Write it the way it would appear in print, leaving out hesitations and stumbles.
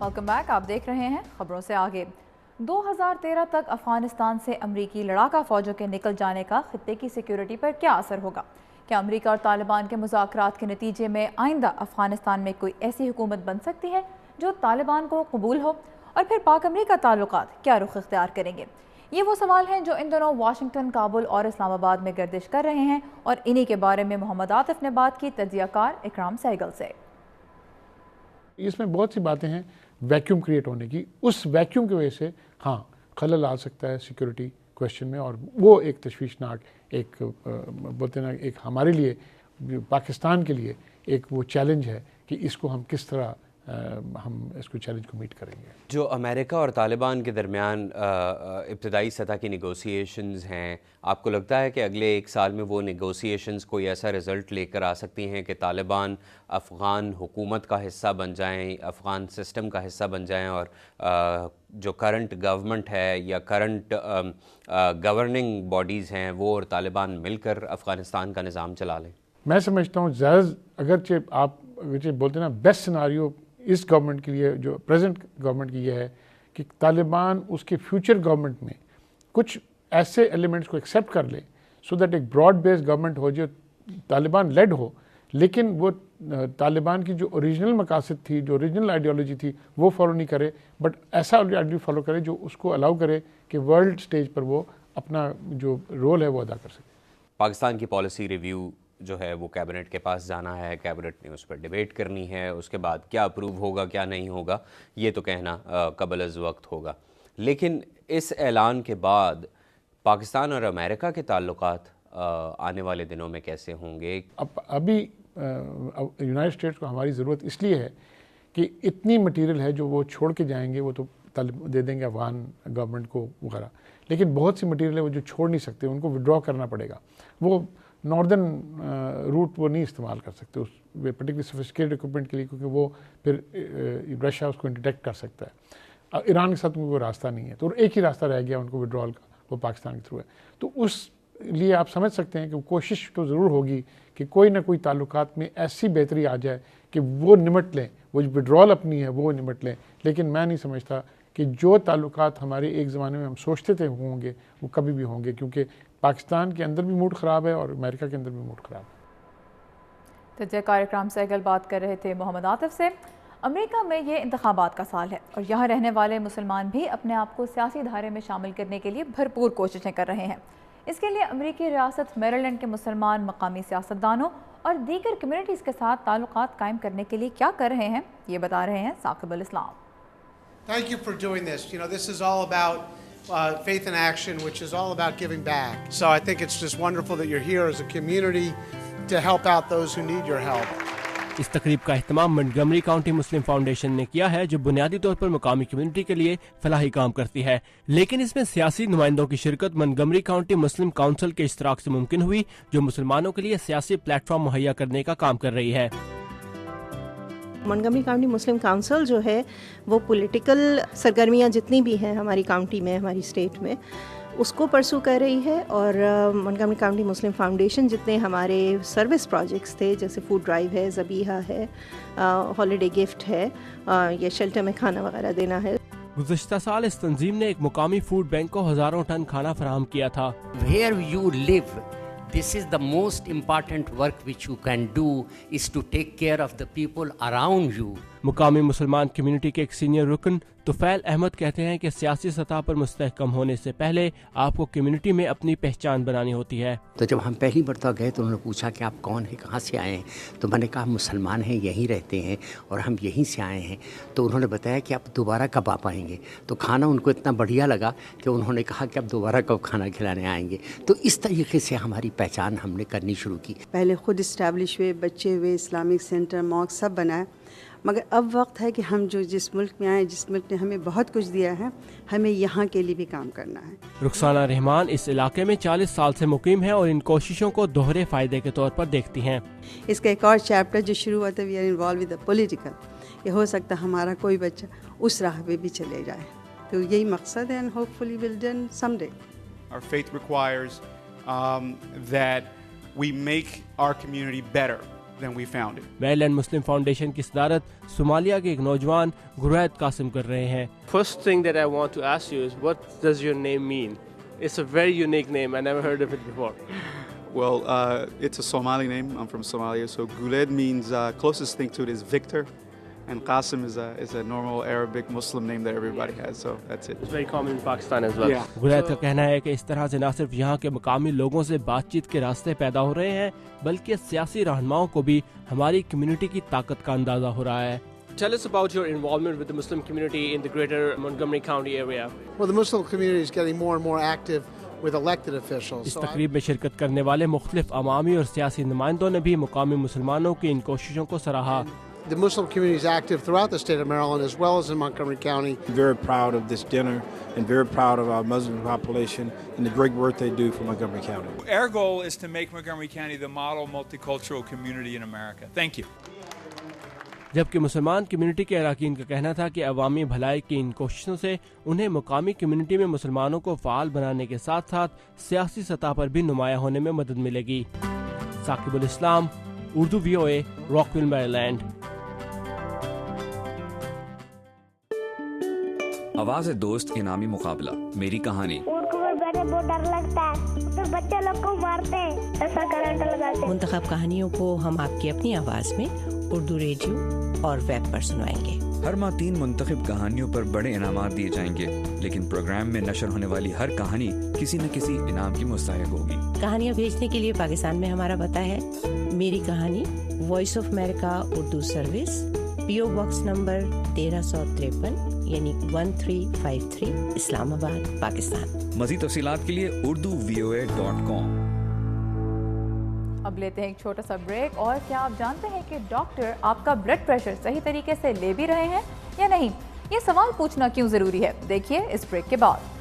Welcome back. آپ دیکھ رہے ہیں خبروں سے آگے. 2013 تک افغانستان سے امریکی لڑاکا فوجوں کے نکل جانے کا خطے کی سیکیورٹی پر کیا اثر ہوگا؟ کیا امریکہ اور طالبان کے مذاکرات کے نتیجے میں آئندہ افغانستان میں کوئی ایسی حکومت بن سکتی ہے جو طالبان کو قبول ہو؟ اور پھر پاک امریکہ تعلقات کیا رخ اختیار کریں گے؟ یہ وہ سوال ہیں جو ان دنوں واشنگٹن، کابل اور اسلام آباد میں گردش کر رہے ہیں، اور انہی کے بارے میں محمد عاطف نے بات کی تجزیہ کار اکرام سہگل سے. اس میں بہت سی باتیں ہیں ویکیوم کریٹ ہونے کی. اس ویکیوم کی وجہ سے ہاں خلل آ سکتا ہے سیکیورٹی کویشچن میں، اور وہ ایک تشویشناک ایک بولتے ہیں نا ایک ہمارے لیے پاکستان کے لیے ایک وہ چیلنج ہے کہ اس کو ہم کس طرح ہم اس کو چیلنج کو میٹ کریں گے. جو امریکہ اور طالبان کے درمیان ابتدائی سطح کی نیگوسیشنز ہیں، آپ کو لگتا ہے کہ اگلے ایک سال میں وہ نیگوسیشنز کوئی ایسا رزلٹ لے کر آ سکتی ہیں کہ طالبان افغان حکومت کا حصہ بن جائیں، افغان سسٹم کا حصہ بن جائیں، اور جو کرنٹ گورنمنٹ ہے یا کرنٹ گورننگ باڈیز ہیں وہ اور طالبان مل کر افغانستان کا نظام چلا لیں؟ میں سمجھتا ہوں زیادہ اگرچہ آپ بولتے ہیں نا بیسٹ سیناریو اس گورنمنٹ کے لیے جو پریزنٹ گورنمنٹ کی یہ ہے کہ طالبان اس کے فیوچر گورنمنٹ میں کچھ ایسے ایلیمنٹس کو ایکسیپٹ کر لے سو دیٹ ایک براڈ بیس گورنمنٹ ہو جو طالبان لیڈ ہو، لیکن وہ طالبان کی جو اوریجنل مقاصد تھی، جو اوریجنل آئیڈیالوجی تھی وہ فالو نہیں کرے، بٹ ایسا آئیڈیالوجی فالو کرے جو اس کو الاؤ کرے کہ ورلڈ سٹیج پر وہ اپنا جو رول ہے وہ ادا کر سکے. پاکستان کی پالیسی ریویو جو ہے وہ کیبنٹ کے پاس جانا ہے، کیبنٹ نے اس پر ڈیبیٹ کرنی ہے، اس کے بعد کیا اپروو ہوگا کیا نہیں ہوگا یہ تو کہنا قبل از وقت ہوگا. لیکن اس اعلان کے بعد پاکستان اور امریکہ کے تعلقات آنے والے دنوں میں کیسے ہوں گے؟ ابھی یونائٹڈ اسٹیٹس کو ہماری ضرورت اس لیے ہے کہ اتنی مٹیریل ہے جو وہ چھوڑ کے جائیں گے، وہ تو دے دیں گے افغان گورنمنٹ کو وغیرہ، لیکن بہت سی مٹیریل ہے وہ جو چھوڑ نہیں سکتے، ان کو وڈرا کرنا پڑے گا. وہ ناردرن روٹ وہ نہیں استعمال کر سکتے اس پرٹیکولر سوفسٹیکیٹڈ اکوپمنٹ کے لیے، کیونکہ وہ پھر رشیا اس کو انٹرڈکٹ کر سکتا ہے. ایران کے ساتھ وہ راستہ نہیں ہے، تو ایک ہی راستہ رہ گیا ان کو وڈرال کا، وہ پاکستان کے تھرو ہے. تو اس لیے آپ سمجھ سکتے ہیں کہ کوشش تو ضرور ہوگی کہ کوئی نہ کوئی تعلقات میں ایسی بہتری آ جائے کہ وہ نمٹ لیں، وہ وڈرال اپنی ہے وہ نمٹ لیں. لیکن میں نہیں سمجھتا کہ جو تعلقات ہمارے ایک زمانے میں ہم سوچتے تھے ہوں گے وہ کبھی بھی ہوں گے، کیونکہ پاکستان کے اندر بھی موڈ خراب ہے اور امریکہ کے اندر بھی موڈ خراب ہے. تجزیہ کار اکرام سہگل بات کر رہے تھے محمد عاطف سے. امریکہ میں یہ انتخابات کا سال ہے اور یہاں رہنے والے مسلمان بھی اپنے آپ کو سیاسی دھارے میں شامل کرنے کے لیے بھرپور کوششیں کر رہے ہیں. اس کے لیے امریکی ریاست میریلینڈ کے مسلمان مقامی سیاستدانوں اور دیگر کمیونٹیز کے ساتھ تعلقات قائم کرنے کے لیے کیا کر رہے ہیں یہ بتا رہے ہیں ثاقب الاسلام. Thank you for doing this. You know, this is all about faith in action, which is all about giving back. So I think it's just wonderful that you're here as a community to help out those who need your help. اس تقریب کا اہتمام Montgomery county مسلم foundation نے کیا ہے، جو بنیادی طور پر مقامی کمیونٹی کے لیے فلاحی کام کرتی ہے. لیکن اس میں سیاسی نمائندوں کی شرکت منٹگمری کاؤنٹی مسلم کونسل کے اشتراک سے ممکن ہوئی، جو مسلمانوں کے لیے سیاسی پلیٹ فارم مہیا کرنے کا کام کر رہی ہے. منٹگمری کاؤنٹی مسلم کونسل جو ہے وہ پولیٹیکل سرگرمیاں جتنی بھی ہیں ہماری کاؤنٹی میں، ہماری اسٹیٹ میں، اس کو پرسو کر رہی ہے. اور منٹگمری کاؤنٹی مسلم فاؤنڈیشن جتنے ہمارے سروس پروجیکٹس تھے، جیسے فوڈ ڈرائیو ہے، ذبیحہ ہے، ہالیڈے گفٹ ہے، یا شیلٹر میں کھانا وغیرہ دینا ہے. گزشتہ سال اس تنظیم نے ایک مقامی فوڈ بینک کو ہزاروں ٹن کھانا فراہم کیا تھا. Where you live, this is the most important work which you can do is to take care of the people around you. مقامی مسلمان کمیونٹی کے ایک سینئر رکن طفیل احمد کہتے ہیں کہ سیاسی سطح پر مستحکم ہونے سے پہلے آپ کو کمیونٹی میں اپنی پہچان بنانی ہوتی ہے. تو جب ہم پہلی مرتبہ گئے تو انہوں نے پوچھا کہ آپ کون ہیں، کہاں سے آئے ہیں؟ تو میں نے کہا مسلمان ہیں، یہیں رہتے ہیں اور ہم یہیں سے آئے ہیں. تو انہوں نے بتایا کہ آپ دوبارہ کب آپ آئیں گے؟ تو کھانا ان کو اتنا بڑھیا لگا کہ انہوں نے کہا کہ آپ دوبارہ کب کھانا کھلانے آئیں گے. تو اس طریقے سے ہماری پہچان ہم نے کرنی شروع کی. پہلے خود اسٹیبلش ہوئے، بچے ہوئے، اسلامک سینٹر، موک سب بنائے، مگر اب وقت ہے کہ ہم جو جس ملک میں آئے، جس ملک نے ہمیں بہت کچھ دیا ہے، ہمیں یہاں کے لیے بھی کام کرنا ہے. رخسانہ رحمان اس علاقے میں 40 سال سے مقیم ہے اور ان کوششوں کو دوہرے فائدے کے طور پر دیکھتی ہیں. اس کا ایک اور چیپٹر جو شروع ہوا تھا، we are involved with the political, یہ ہو سکتا ہے ہمارا کوئی بچہ اس راہ پہ بھی چلے جائے. تو یہی مقصد ہے، and hopefully we'll done someday. Our faith requires that we make our community better. than we found it. میریلینڈ Muslim foundation کی صدارت صومالیہ کے ایک نوجوان گرید قاسم کر رہے ہیں. First thing that I want to ask you is, what does your name mean? It's a very unique name. I never heard of it before. Well, it's a Somali name. I'm from Somalia. So Guled means, closest thing to it is victor. And Qasim is a normal Arabic Muslim name that everybody has. So that's it. It's very common in Pakistan as well. Yeah. گرید کا کہنا ہے کہ اس طرح سے نہ صرف یہاں کے مقامی لوگوں سے بات چیت کے راستے پیدا ہو رہے ہیں بلکہ سیاسی رہنماؤں کو بھی ہماری کمیونٹی کی طاقت کا اندازہ ہو رہا ہے. Tell us about your involvement with the Muslim community in the greater Montgomery County area. Well, the Muslim community is getting more and more active with elected officials. اس تقریب میں شرکت کرنے والے مختلف عوامی اور سیاسی نمائندوں نے بھی مقامی مسلمانوں کی ان کوششوں کو سراہا. The Muslim community is active throughout the state of Maryland as well as in Montgomery County. Very proud of this dinner and very proud of our Muslim population and the great work they do for Montgomery County. Our goal is to make Montgomery County the model multicultural community in America. Thank you. جبکہ مسلمان community کے اراکین کا کہنا تھا کہ عوامی بھلائی کی ان کوششوں سے انہیں مقامی کمیونٹی میں مسلمانوں کو فعال بنانے کے ساتھ ساتھ سیاسی سطح پر بھی نمایاں ہونے میں مدد ملے گی. Saqib ul Islam, Urdu VOA، Rockville, Maryland. آواز دوست انعامی مقابلہ، میری کہانی. بہت ڈر لگتا ہے تو بچے لوگ کو مارتے ہیں، ایسا کرنٹ لگاتے ہیں. منتخب کہانیوں کو ہم آپ کی اپنی آواز میں اردو ریڈیو اور ویب پر سنوائیں گے. ہر ماہ 3 منتخب کہانیوں پر بڑے انعامات دیے جائیں گے، لیکن پروگرام میں نشر ہونے والی ہر کہانی کسی نہ کسی انعام کی مستحق ہوگی. کہانیاں بھیجنے کے لیے پاکستان میں ہمارا پتہ ہے میری کہانی، Voice of America Urdu service, PO box number 1353 یعنی 1353 اسلام آباد، پاکستان. مزید تفصیلات کے لیے urduvoa.com. اب لیتے ہیں ایک چھوٹا سا بریک. اور کیا آپ جانتے ہیں کہ ڈاکٹر آپ کا بلڈ پریشر صحیح طریقے سے لے بھی رہے ہیں یا نہیں؟ یہ سوال پوچھنا کیوں ضروری ہے؟ دیکھیے اس بریک کے بعد.